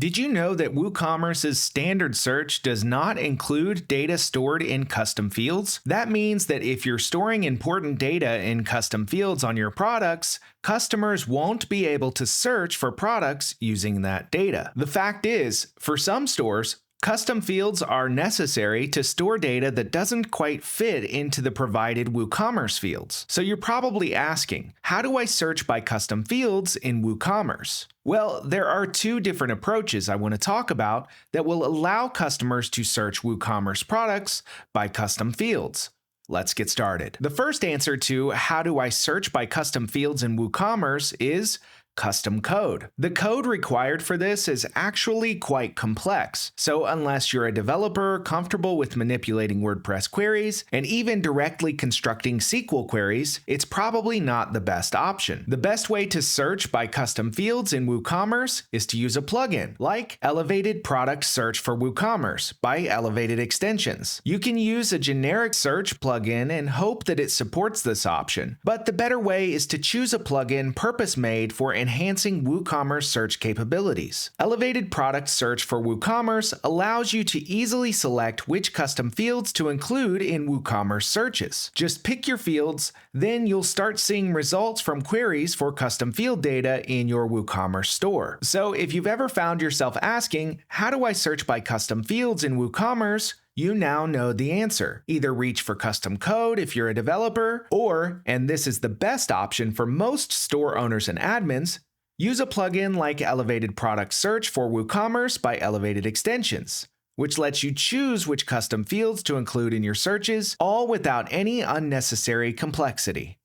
Did you know that WooCommerce's standard search does not include data stored in custom fields? That means that if you're storing important data in custom fields on your products, customers won't be able to search for products using that data. The fact is, for some stores, custom fields are necessary to store data that doesn't quite fit into the provided WooCommerce fields. So you're probably asking, how do I search by custom fields in WooCommerce? Well, there are two different approaches I want to talk about that will allow customers to search WooCommerce products by custom fields. Let's get started. The first answer to how do I search by custom fields in WooCommerce is custom code. The code required for this is actually quite complex, so unless you're a developer comfortable with manipulating WordPress queries and even directly constructing SQL queries, it's probably not the best option. The best way to search by custom fields in WooCommerce is to use a plugin, like Elevated Product Search for WooCommerce by Elevated Extensions. You can use a generic search plugin and hope that it supports this option, but the better way is to choose a plugin purpose-made for enhancing WooCommerce search capabilities. Elevated Product Search for WooCommerce allows you to easily select which custom fields to include in WooCommerce searches. Just pick your fields, then you'll start seeing results from queries for custom field data in your WooCommerce store. So if you've ever found yourself asking, how do I search by custom fields in WooCommerce? You now know the answer. Either reach for custom code if you're a developer, or, and this is the best option for most store owners and admins, use a plugin like Elevated Product Search for WooCommerce by Elevated Extensions, which lets you choose which custom fields to include in your searches, all without any unnecessary complexity.